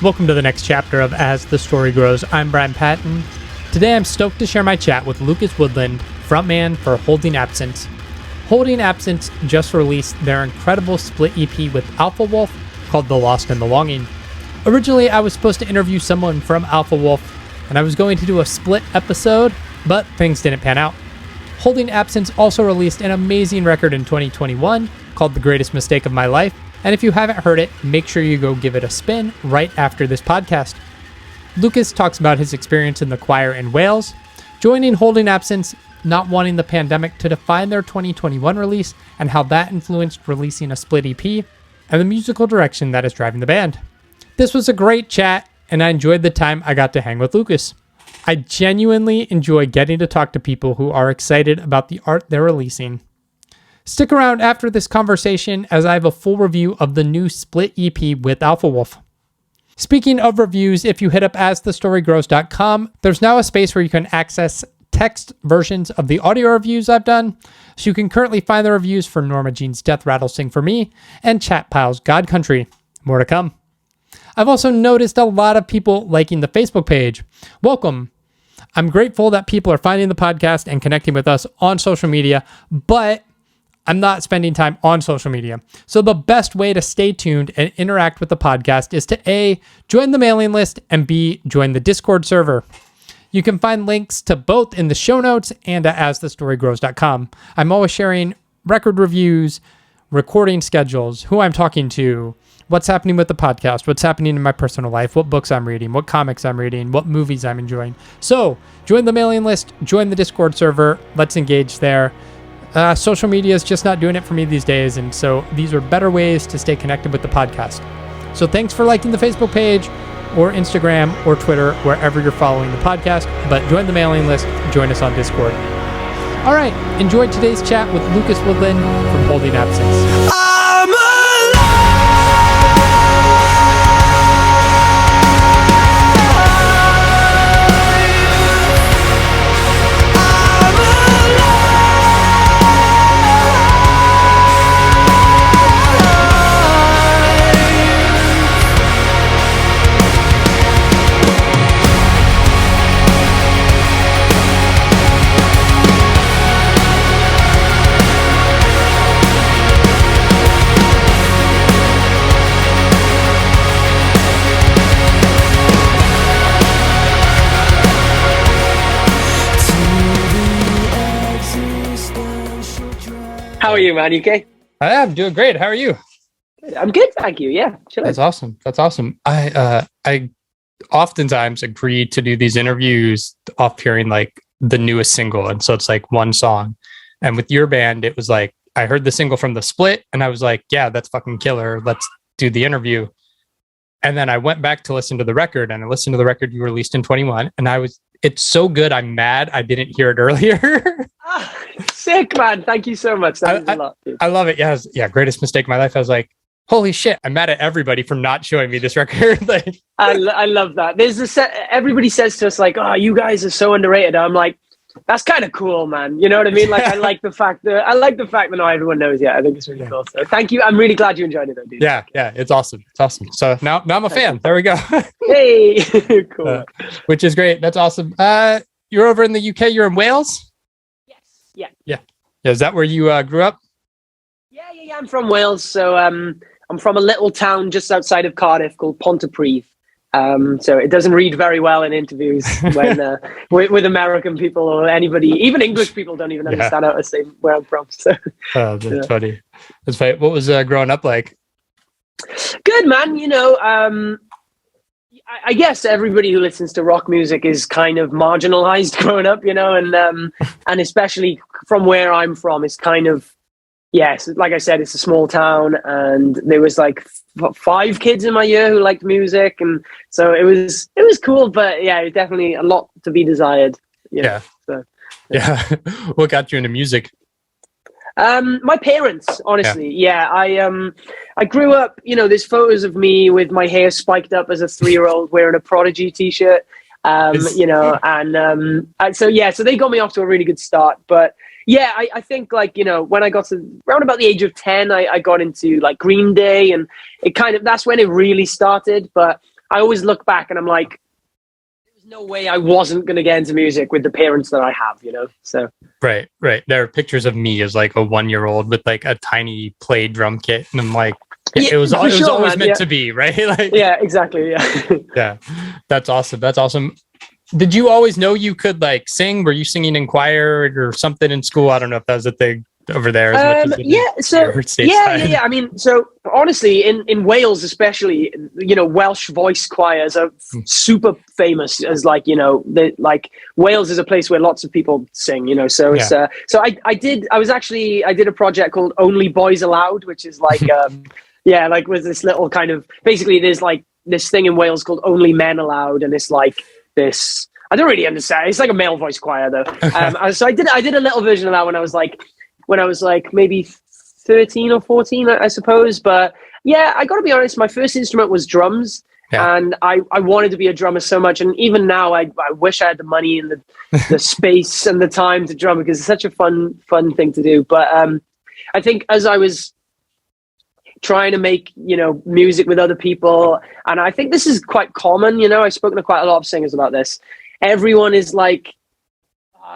Welcome to the next chapter of As the Story Grows. I'm Brian Patton. Today I'm stoked to share my chat with Lucas Woodland, frontman for Holding Absence. Holding Absence just released their incredible split EP with Alpha Wolf called The Lost and the Longing. Originally, I was supposed to interview someone from Alpha Wolf, and I was going to do a split episode, but things didn't pan out. Holding Absence also released an amazing record in 2021 called The Greatest Mistake of My Life, and if you haven't heard it, make sure you go give it a spin right after this podcast. Lucas talks about his experience in the choir in Wales, joining Holding Absence, not wanting the pandemic to define their 2021 release, and how that influenced releasing a split EP, and the musical direction that is driving the band. This was a great chat, and I enjoyed the time I got to hang with Lucas. I genuinely enjoy getting to talk to people who are excited about the art they're releasing. Stick around after this conversation as I have a full review of the new split EP with Alpha Wolf. Speaking of reviews, if you hit up asthestorygrows.com, there's now a space where you can access text versions of the audio reviews I've done. So you can currently find the reviews for Norma Jean's Death Rattle Sing For Me and Chat Pile's God Country. More to come. I've also noticed a lot of people liking the Facebook page. Welcome. I'm grateful that people are finding the podcast and connecting with us on social media, but I'm not spending time on social media. So the best way to stay tuned and interact with the podcast is to A, join the mailing list, and B, join the Discord server. You can find links to both in the show notes and at asthestorygrows.com. I'm always sharing record reviews, recording schedules, who I'm talking to, what's happening with the podcast, what's happening in my personal life, what books I'm reading, what comics I'm reading, what movies I'm enjoying. So join the mailing list, join the Discord server. Let's engage there. Social media is just not doing it for me these days, and so these are better ways to stay connected with the podcast. So thanks for liking the Facebook page or Instagram or Twitter, wherever you're following the podcast, but join the mailing list, join us on Discord. All right, enjoy today's chat with Lucas Woodland from Holding Absence. I'm How are you, man? You okay? I'm doing great. How are you? I'm good, thank you. Yeah, That's awesome. I oftentimes agree to do these interviews off hearing like the newest single, and so it's like one song. And with your band, it was like I heard the single from the split, and I was like, "Yeah, that's fucking killer. Let's do the interview." And then I went back to listen to the record, and I listened to the record you released in 21, and it's so good. I'm mad I didn't hear it earlier. Sick, man. Thank you so much. That means a lot. Dude. I love it. Yeah, greatest mistake of my life. I was like, holy shit, I'm mad at everybody for not showing me this record. Like, I love that. There's everybody says to us like, "Oh, you guys are so underrated." I'm like, that's kind of cool, man. You know what I mean? Like, I like the fact that not everyone knows yet. I think it's really cool. So thank you. I'm really glad you enjoyed it, though, dude. Yeah, it's awesome. It's awesome. So now I'm a fan. There we go. Hey, cool. Which is great. That's awesome. You're over in the UK. You're in Wales. Yes. Yeah. Is that where you grew up? Yeah. I'm from Wales. So I'm from a little town just outside of Cardiff called Pontypridd. So it doesn't read very well in interviews when with American people or anybody, even English people don't even understand how to say where I'm from. So that's funny. That's funny. What was growing up like? Good, man. You know, I guess everybody who listens to rock music is kind of marginalized growing up, you know, and especially from where I'm from, it's kind of, yes, like I said, it's a small town, and there was like 5 kids in my year who liked music, and so it was cool, but yeah, definitely a lot to be desired. Yeah. What got you into music? My parents, honestly. Yeah. I grew up, you know, there's photos of me with my hair spiked up as a 3-year-old wearing a Prodigy t-shirt, you know, and so they got me off to a really good start. But yeah, I think, like, you know, when I got to around about the age of 10, I got into like Green Day, and it kind of, that's when it really started. But I always look back and I'm like, there's no way I wasn't going to get into music with the parents that I have, you know? So. Right. There are pictures of me as like a 1-year-old with like a tiny play drum kit. And I'm like, Yeah, it was always man. meant to be, right? Like, yeah, exactly. Yeah. yeah, that's awesome. Did you always know you could like sing? Were you singing in choir or something in school? I don't know if that was a thing over there as much as yeah. I mean, so honestly, in Wales especially, you know, Welsh voice choirs are super famous as like, you know, like Wales is a place where lots of people sing, you know. So it's I did a project called Only Boys Allowed, which is like like with this little kind of, basically there's like this thing in Wales called Only Men Allowed, and it's like this, I don't really understand. It's like a male voice choir though. So I did a little version of that when I was like maybe 13 or 14, I suppose. But yeah, I got to be honest, my first instrument was drums. Yeah. And I wanted to be a drummer so much. And even now, I wish I had the money and the space and the time to drum, because it's such a fun thing to do. But I think as I was trying to make, you know, music with other people, and I think this is quite common, you know, I've spoken to quite a lot of singers about this. Everyone is like,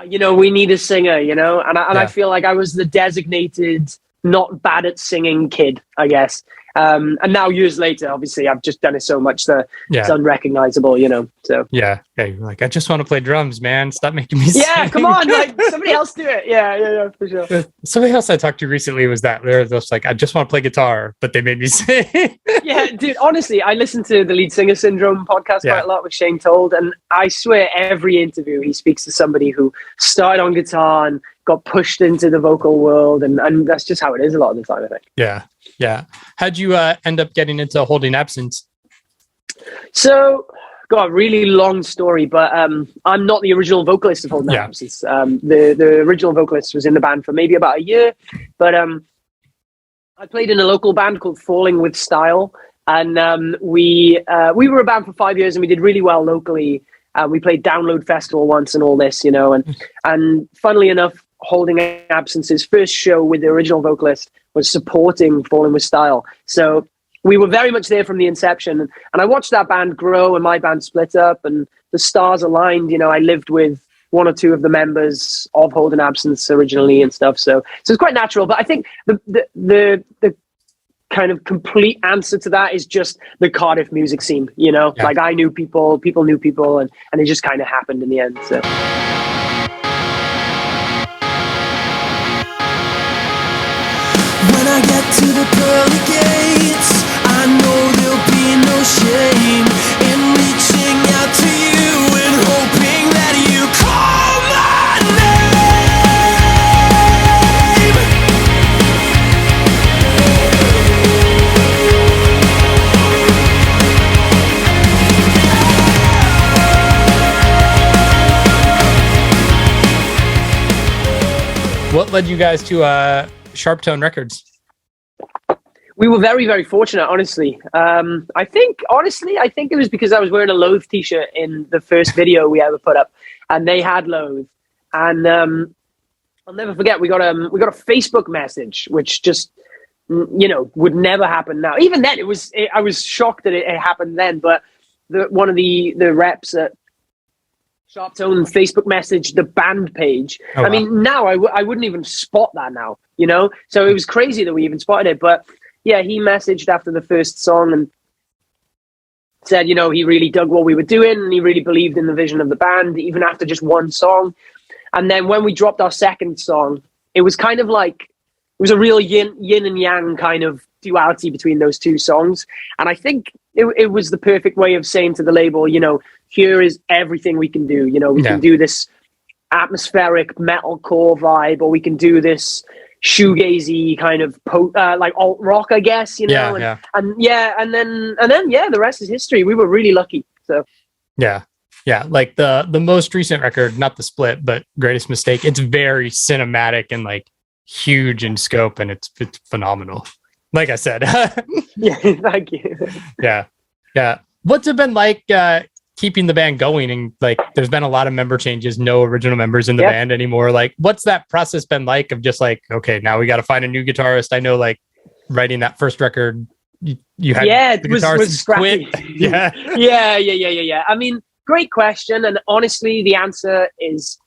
you know, we need a singer, you know, and I feel like I was the designated not bad at singing kid, I guess. And now years later, obviously, I've just done it so much that it's unrecognizable, you know. So yeah, like I just want to play drums, man. Stop making me sing. Yeah, come on, like somebody else do it. Yeah, for sure. Somebody else I talked to recently was that they're just like, I just want to play guitar, but they made me sing. Yeah, dude. Honestly, I listen to the Lead Singer Syndrome podcast quite a lot with Shane Told, and I swear every interview he speaks to somebody who started on guitar and got pushed into the vocal world, and that's just how it is a lot of the time, I think. Yeah. How'd you end up getting into Holding Absence? So, God, really long story, but I'm not the original vocalist of Holding Absence. The original vocalist was in the band for maybe about a year, but I played in a local band called Falling With Style, and we were a band for 5 years, and we did really well locally. We played Download Festival once and all this, you know, and funnily enough, Holding Absence's first show with the original vocalist was supporting Falling With Style. So we were very much there from the inception. And I watched that band grow and my band split up and the stars aligned. You know, I lived with one or two of the members of Holding Absence originally and stuff. So it's quite natural. But I think the kind of complete answer to that is just the Cardiff music scene, you know? Like I knew people knew people, and it just kind of happened in the end. So. When I get to the pearly gates, I know there'll be no shame in reaching out to you and hoping that you call my name. What led you guys to Sharp Tone Records? We were very, very fortunate, honestly. I think it was because I was wearing a Loathe t-shirt in the first video we ever put up, and they had Loathe. And I'll never forget, we got a Facebook message, which just, you know, would never happen now. Even then, I was shocked that it happened then. But one of the reps at Sharp Tone Facebook message the band page. Oh, wow. I mean, now I wouldn't even spot that now, you know? So it was crazy that we even spotted it. But yeah, he messaged after the first song and said, you know, he really dug what we were doing and he really believed in the vision of the band, even after just one song. And then when we dropped our second song, it was kind of like, it was a real yin and yang kind of duality between those two songs. And I think it was the perfect way of saying to the label, you know, here is everything we can do. You know, we can do this atmospheric metalcore vibe, or we can do this shoegazy kind of like alt rock, I guess, you know. And then the rest is history. We were really lucky. So yeah, like the most recent record, not the split, but Greatest Mistake, it's very cinematic and like huge in scope, and it's phenomenal, like I said. Yeah, thank you. Yeah, what's it been like keeping the band going? And like there's been a lot of member changes, no original members in the band anymore. Like what's that process been like of just like, okay, now we got to find a new guitarist? I know like writing that first record you had it the was guitarists scrappy. quit. Yeah. Yeah. I mean, great question, and honestly, the answer is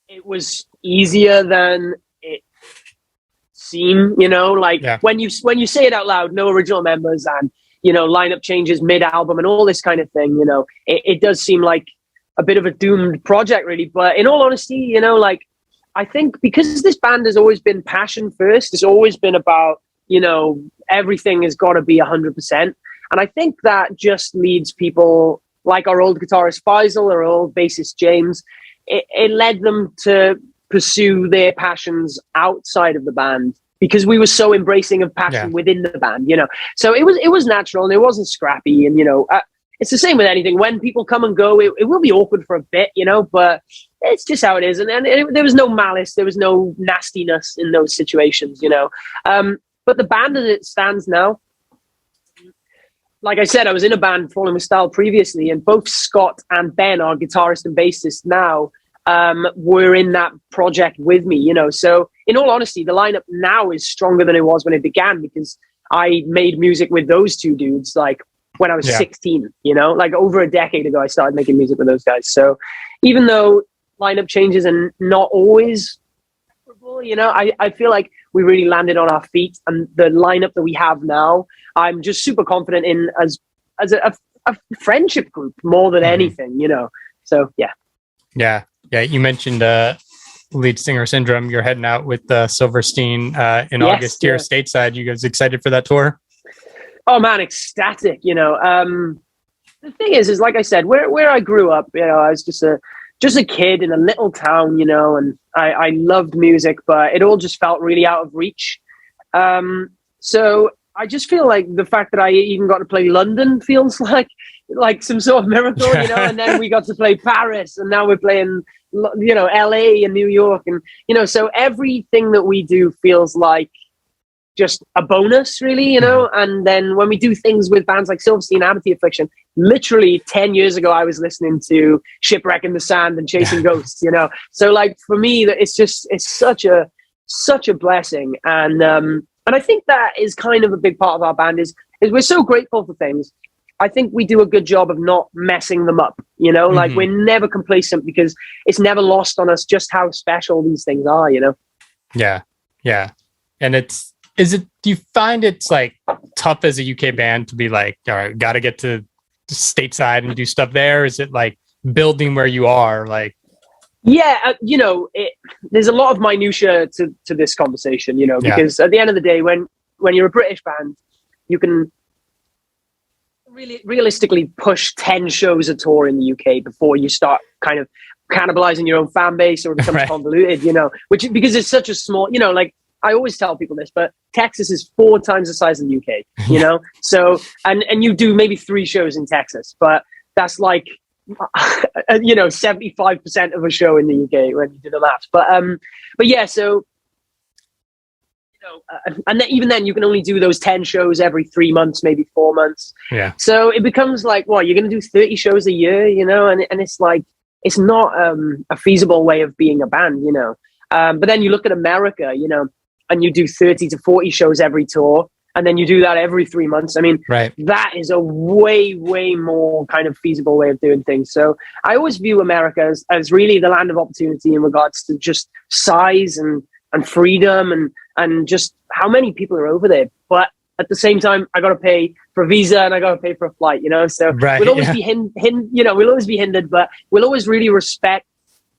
it was easier than it seemed. Like when you say it out loud, no original members and lineup changes mid-album and all this kind of thing. It does seem like a bit of a doomed project, really. But in all honesty, like I think because this band has always been passion first, it's always been about everything has got to be 100%, and I think that just leads people like our old guitarist Faisal, our old bassist James. It led them to pursue their passions outside of the band because we were so embracing of passion within the band, So it was natural and it wasn't scrappy. And, it's the same with anything. When people come and go, it will be awkward for a bit, but it's just how it is. And there was no malice. There was no nastiness in those situations, But the band as it stands now, like I said, I was in a band, Falling with Style, previously, and both Scott and Ben, our guitarist and bassist now, were in that project with me, So in all honesty, the lineup now is stronger than it was when it began because I made music with those two dudes, like when I was 16, like over a decade ago, I started making music with those guys. So even though lineup changes are not always, I feel like we really landed on our feet, and the lineup that we have now, I'm just super confident in as a friendship group more than anything, So yeah. You mentioned lead singer Syndrome. You're heading out with Silverstein in August here stateside. You guys excited for that tour? Oh man, ecstatic! The thing is like I said, where I grew up, I was just a kid in a little town, and I loved music, but it all just felt really out of reach. So I just feel like the fact that I even got to play London feels like some sort of miracle, and then we got to play Paris, and now we're playing, LA and New York, and, so everything that we do feels like just a bonus, really, and then when we do things with bands like Silverstein, Amity Affliction, literally 10 years ago, I was listening to Shipwreck in the Sand and Chasing Ghosts, so like for me, it's such a blessing. And I think that is kind of a big part of our band is we're so grateful for things. I think we do a good job of not messing them up, like we're never complacent because it's never lost on us just how special these things are, Yeah. And do you find it's like tough as a UK band to be like, all right, got to get to stateside and do stuff there? Is it like building where you are? Like, yeah, there's a lot of minutia to this conversation, because at the end of the day, when you're a British band, you can really realistically push 10 shows a tour in the UK before you start kind of cannibalizing your own fan base or it becomes convoluted, which because it's such a small, like I always tell people this, but Texas is 4 times the size of the UK, so, and you do maybe 3 shows in Texas, but that's like, 75% of a show in the UK when you do the maths. But yeah, so, and then, even then you can only do those 10 shows every 3 months, maybe 4 months. Yeah. So it becomes like, well, you're going to do 30 shows a year, and it's like, it's not a feasible way of being a band, but then you look at America, and you do 30 to 40 shows every tour, and then you do that every 3 months. I mean, that is a way, way more kind of feasible way of doing things. So I always view America as really the land of opportunity in regards to just size and freedom and just how many people are over there. But at the same time, I got to pay for a visa and I got to pay for a flight, So we'll always be we'll always be hindered, but we'll always really respect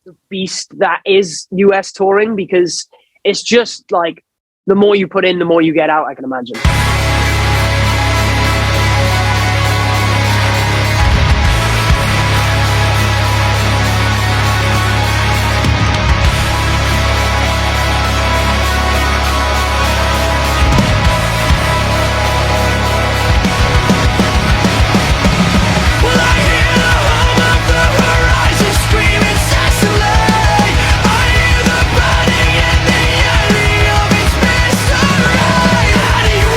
the beast that is US touring, because it's just like the more you put in, the more you get out, I can imagine. How do you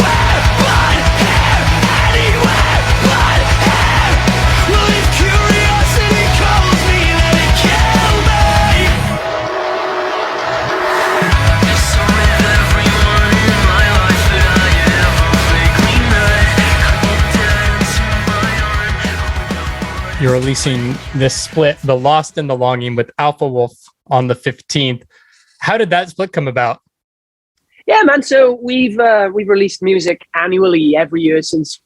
you're releasing this split, The Lost and the Longing, with Alpha Wolf on the 15th. How did that split come about? Yeah, man. So we've released music annually every year since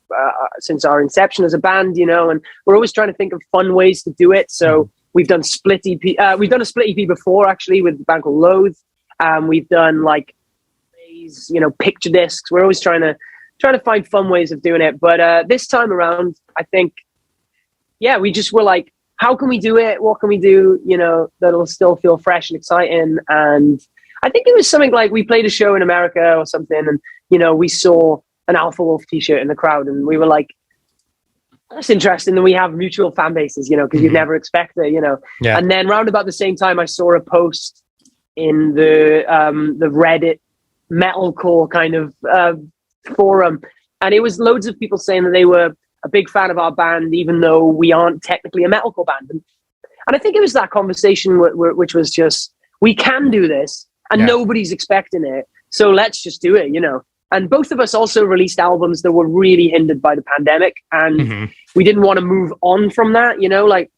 our inception as a band, you know, and we're always trying to think of fun ways to do it. So we've done split EP. We've done a split EP before, actually, with a band called Loathe. We've done like, you know, picture discs. We're always trying to find fun ways of doing it. But this time around, I think, yeah, we just were like, how can we do it? What can we do, you know, that'll still feel fresh and exciting? And I think it was something like we played a show in America or something, and, you know, we saw an Alpha Wolf t-shirt in the crowd, and we were like, that's interesting. And we have mutual fan bases, you know, because you'd never expect it, you know. Yeah. And then round about the same time, I saw a post in the Reddit metalcore kind of forum, and it was loads of people saying that they were a big fan of our band, even though we aren't technically a metalcore band. And I think it was that conversation which was just, we can do this, and nobody's expecting it, so let's just do it, you know. And both of us also released albums that were really hindered by the pandemic, and we didn't want to move on from that, you know. Like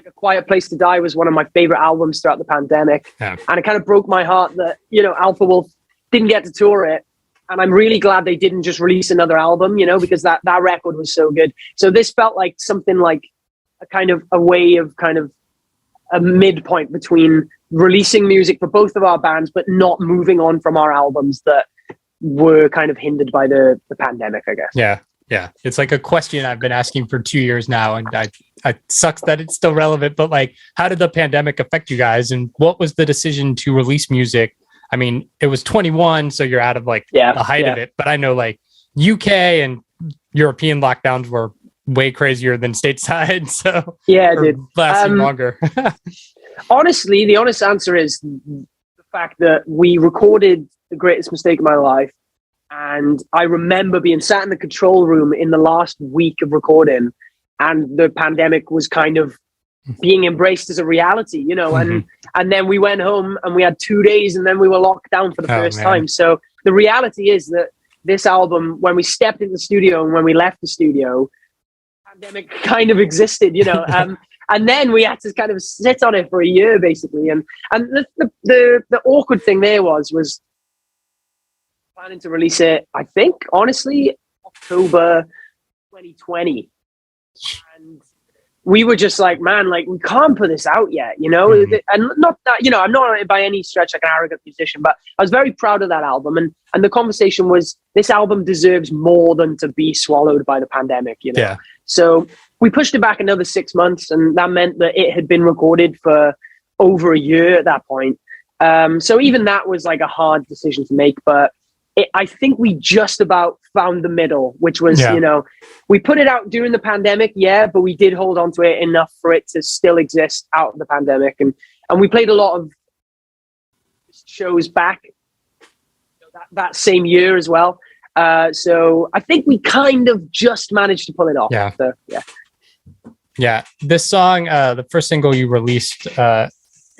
A Quiet Place to Die was one of my favorite albums throughout the pandemic, and it kind of broke my heart that, you know, Alpha Wolf didn't get to tour it, and I'm really glad they didn't just release another album, you know, because that record was so good. So this felt like something like a way of kind of a midpoint between releasing music for both of our bands, but not moving on from our albums that were kind of hindered by the pandemic, I guess. Yeah. It's like a question I've been asking for 2 years now, and I sucks that it's still relevant, but like, how did the pandemic affect you guys, and what was the decision to release music? I mean, it was 21, so you're out of like the height of it, but I know like UK and European lockdowns were way crazier than stateside, so dude, lasting longer. Honestly, the honest answer is the fact that we recorded The Greatest Mistake of My Life, and I remember being sat in the control room in the last week of recording, and the pandemic was kind of being embraced as a reality, you know, and then we went home and we had 2 days, and then we were locked down for the first time. So the reality is that this album, when we stepped in the studio and when we left the studio, pandemic kind of existed, you know. And then we had to kind of sit on it for a year, basically. And the awkward thing there was planning to release it, I think, honestly, October 2020. And we were just like, man, like, we can't put this out yet, you know? And not that, you know, I'm not by any stretch like an arrogant musician, but I was very proud of that album. And the conversation was, this album deserves more than to be swallowed by the pandemic, you know? Yeah. So we pushed it back another 6 months, and that meant that it had been recorded for over a year at that point. So even that was like a hard decision to make, but I think we just about found the middle, which was, you know, we put it out during the pandemic, but we did hold on to it enough for it to still exist out of the pandemic. And we played a lot of shows back that same year as well. So I think we kind of just managed to pull it off. Yeah. So, yeah. This song, the first single you released,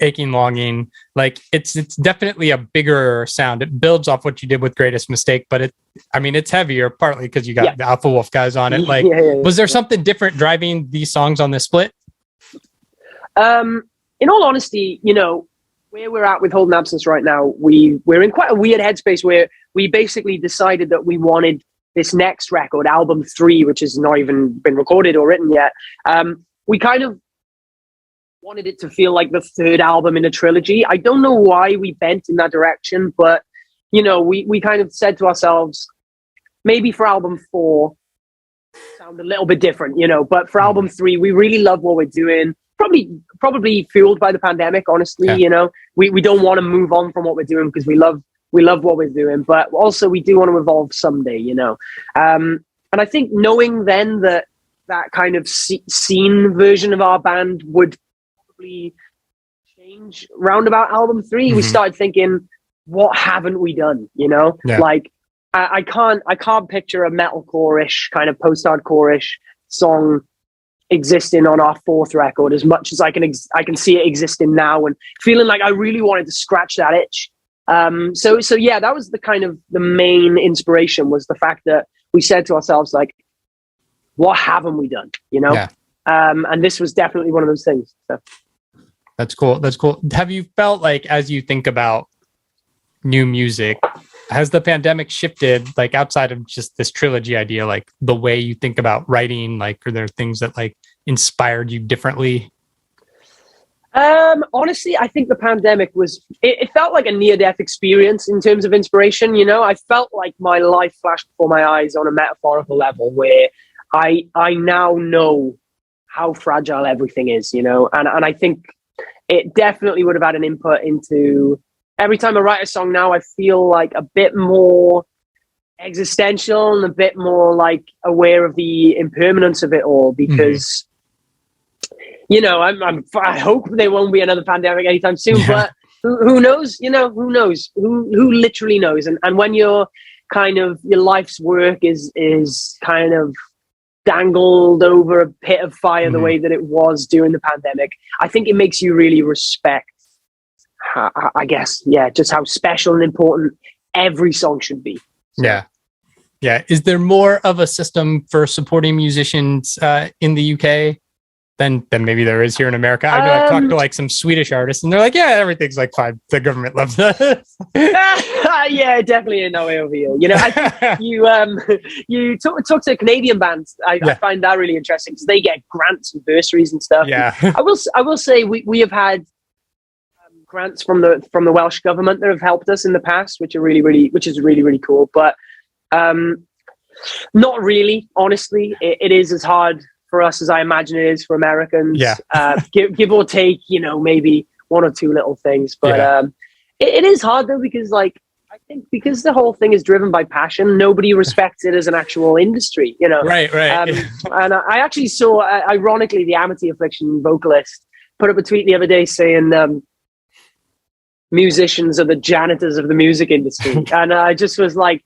Aching Longing, like it's definitely a bigger sound. It builds off what you did with Greatest Mistake, but it's heavier, partly because you got the Alpha Wolf guys on it. Like, was there something different driving these songs on this split? In all honesty, you know, where we're at with Holding Absence right now, we're in quite a weird headspace where we basically decided that we wanted this next record, album 3, which has not even been recorded or written yet. We kind of wanted it to feel like the third album in a trilogy. I don't know why we bent in that direction, but, you know, we kind of said to ourselves, maybe for album 4, sound a little bit different, you know, but for album 3, we really love what we're doing. Probably fueled by the pandemic, honestly, you know. We don't want to move on from what we're doing because we love what we're doing, but also we do want to evolve someday, you know. And I think knowing then that kind of scene version of our band would probably change round about album 3, we started thinking, what haven't we done, you know? Like I can't picture a metalcore-ish kind of post-hardcore-ish song existing on our 4th record as much as I can see it existing now, and feeling like I really wanted to scratch that itch. So yeah, that was the kind of the main inspiration, was the fact that we said to ourselves, like, what haven't we done, you know? And this was definitely one of those things. So. That's cool. That's cool. Have you felt like, as you think about new music, has the pandemic shifted, like outside of just this trilogy idea, like the way you think about writing? Like, are there things that like inspired you differently? Honestly, I think the pandemic it felt like a near-death experience in terms of inspiration. You know, I felt like my life flashed before my eyes on a metaphorical level, where I now know how fragile everything is, you know, and I think it definitely would have had an input into every time I write a song now, I feel like a bit more existential and a bit more like aware of the impermanence of it all, because you know, I hope there won't be another pandemic anytime soon, but who knows? You know, who knows? Who literally knows? And when your life's work is kind of dangled over a pit of fire the way that it was during the pandemic, I think it makes you really respect, I guess, just how special and important every song should be. So. Yeah. Is there more of a system for supporting musicians in the UK than maybe there is here in America? I know I talked to like some Swedish artists and they're like, yeah, everything's like fine. The government loves that. Yeah, definitely in no way over here. You know, I think you talk to Canadian bands. I find that really interesting because they get grants and bursaries and stuff. Yeah. And I will say we have had grants from the Welsh government that have helped us in the past, which is really cool. But not really, honestly. It is as hard for us as I imagine it is for Americans. Give or take, you know, maybe one or two little things. But it is hard though, because like I think because the whole thing is driven by passion, nobody respects it as an actual industry, you know. Right. And I actually saw, ironically, the Amity Affliction vocalist put up a tweet the other day saying musicians are the janitors of the music industry. And I just was like,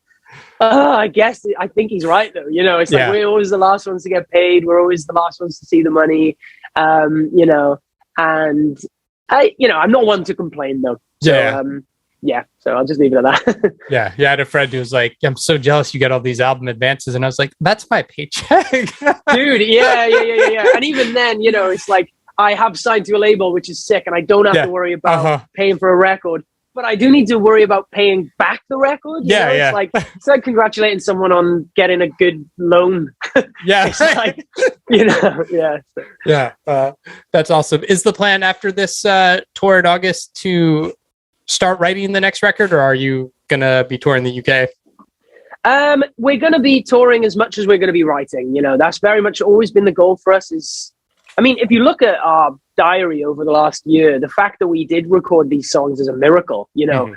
I think he's right though. You know, it's like we're always the last ones to get paid. We're always the last ones to see the money. You know, and I'm not one to complain though. So, so I'll just leave it at that. I had a friend who was like, I'm so jealous you get all these album advances. And I was like, that's my paycheck. Dude, yeah. And even then, you know, it's like I have signed to a label, which is sick, and I don't have to worry about paying for a record. But I do need to worry about paying back the record. You know? It's like congratulating someone on getting a good loan. It's like, you know, that's awesome. Is the plan after this tour in August to start writing the next record, or are you gonna be touring the UK? We're gonna be touring as much as we're gonna be writing. You know, that's very much always been the goal for us. If you look at our diary over the last year, the fact that we did record these songs is a miracle. You know,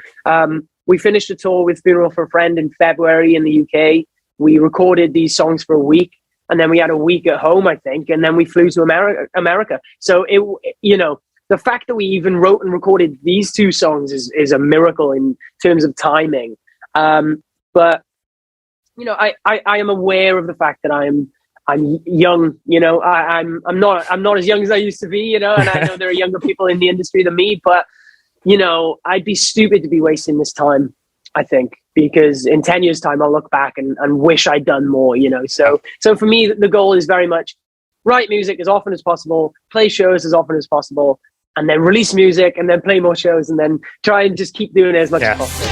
we finished a tour with Funeral for a Friend in February in the UK. We recorded these songs for a week, and then we had a week at home, I think, and then we flew to America. So you know, the fact that we even wrote and recorded these two songs is a miracle in terms of timing. But you know, I am aware of the fact that I'm young, you know. I'm not as young as I used to be, you know, and I know there are younger people in the industry than me, but you know, I'd be stupid to be wasting this time, I think, because in 10 years time, I'll look back and wish I'd done more, you know. So for me, the goal is very much write music as often as possible, play shows as often as possible, and then release music and then play more shows and then try and just keep doing it as much as possible.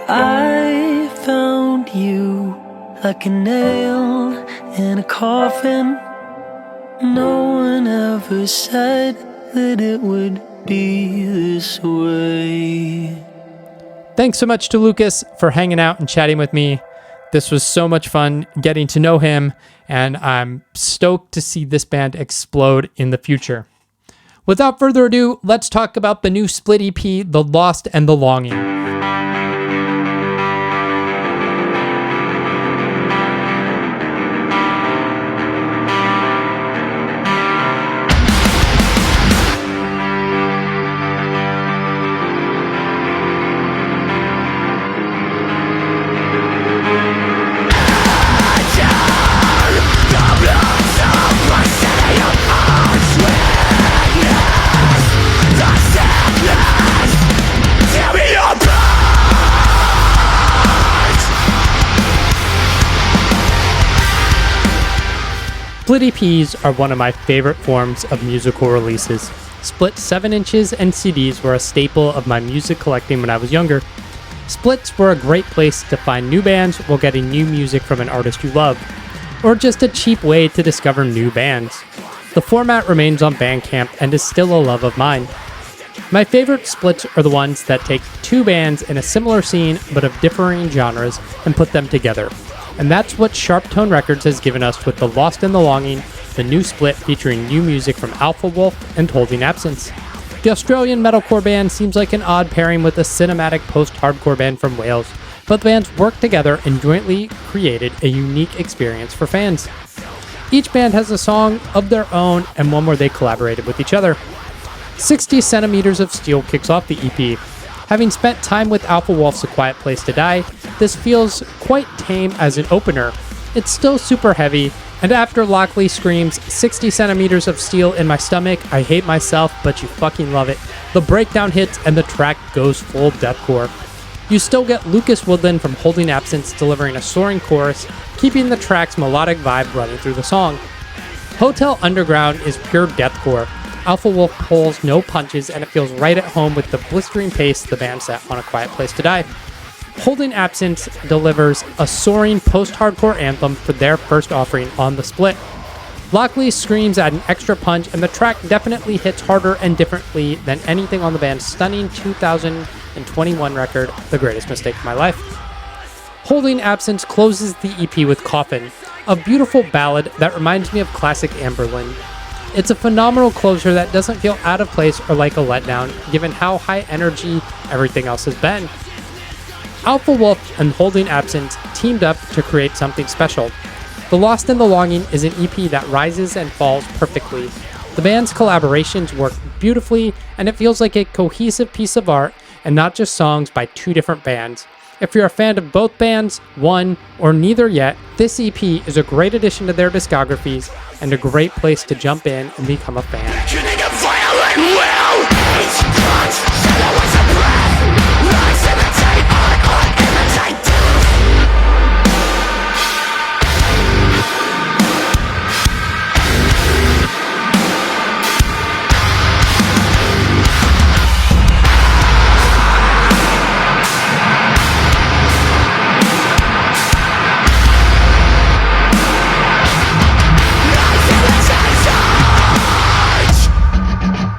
I found you like a nail in a coffin. No one ever said that it would be this way. Thanks so much to Lucas for hanging out and chatting with me. This was so much fun getting to know him, and I'm stoked to see this band explode in the future. Without further ado, let's talk about the new Split EP, The Lost and the Longing. Split EPs are one of my favorite forms of musical releases. Split 7 inches and CDs were a staple of my music collecting when I was younger. Splits were a great place to find new bands while getting new music from an artist you love, or just a cheap way to discover new bands. The format remains on Bandcamp and is still a love of mine. My favorite splits are the ones that take two bands in a similar scene but of differing genres and put them together. And that's what Sharp Tone Records has given us with The Lost and the Longing, the new split featuring new music from Alpha Wolf and Holding Absence. The Australian metalcore band seems like an odd pairing with a cinematic post-hardcore band from Wales, but the bands worked together and jointly created a unique experience for fans. Each band has a song of their own and one where they collaborated with each other. 60 Centimeters of Steel kicks off the EP. Having spent time with Alpha Wolf's A Quiet Place to Die, this feels quite tame as an opener. It's still super heavy, and after Lockley screams 60 centimeters of steel in my stomach, I hate myself, but you fucking love it, the breakdown hits and the track goes full deathcore. You still get Lucas Woodland from Holding Absence delivering a soaring chorus, keeping the track's melodic vibe running through the song. Hotel Underground is pure deathcore. Alpha Wolf pulls no punches, and it feels right at home with the blistering pace the band set on A Quiet Place to Die. Holding Absence delivers a soaring post-hardcore anthem for their first offering on the split. Lockley screams at an extra punch, and the track definitely hits harder and differently than anything on the band's stunning 2021 record, The Greatest Mistake of My Life. Holding Absence closes the EP with Coffin, a beautiful ballad that reminds me of classic Amberlin. It's a phenomenal closure that doesn't feel out of place or like a letdown, given how high energy everything else has been. Alpha Wolf and Holding Absence teamed up to create something special. The Lost and the Longing is an EP that rises and falls perfectly. The band's collaborations work beautifully, and it feels like a cohesive piece of art and not just songs by two different bands. If you're a fan of both bands, one, or neither yet, this EP is a great addition to their discographies and a great place to jump in and become a fan.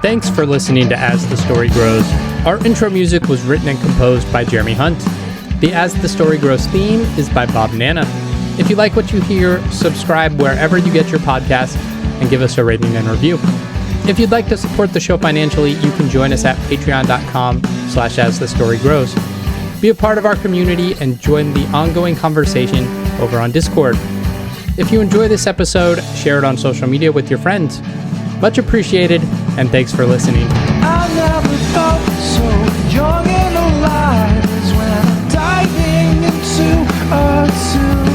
Thanks for listening to As the Story Grows. Our intro music was written and composed by Jeremy Hunt. The As the Story Grows theme is by Bob Nana. If you like what you hear, subscribe wherever you get your podcasts and give us a rating and review. If you'd like to support the show financially, you can join us at patreon.com/asthestorygrows. Be a part of our community and join the ongoing conversation over on Discord. If you enjoy this episode, share it on social media with your friends. Much appreciated, and thanks for listening. I never felt so young and alive as when I'm diving into a tune.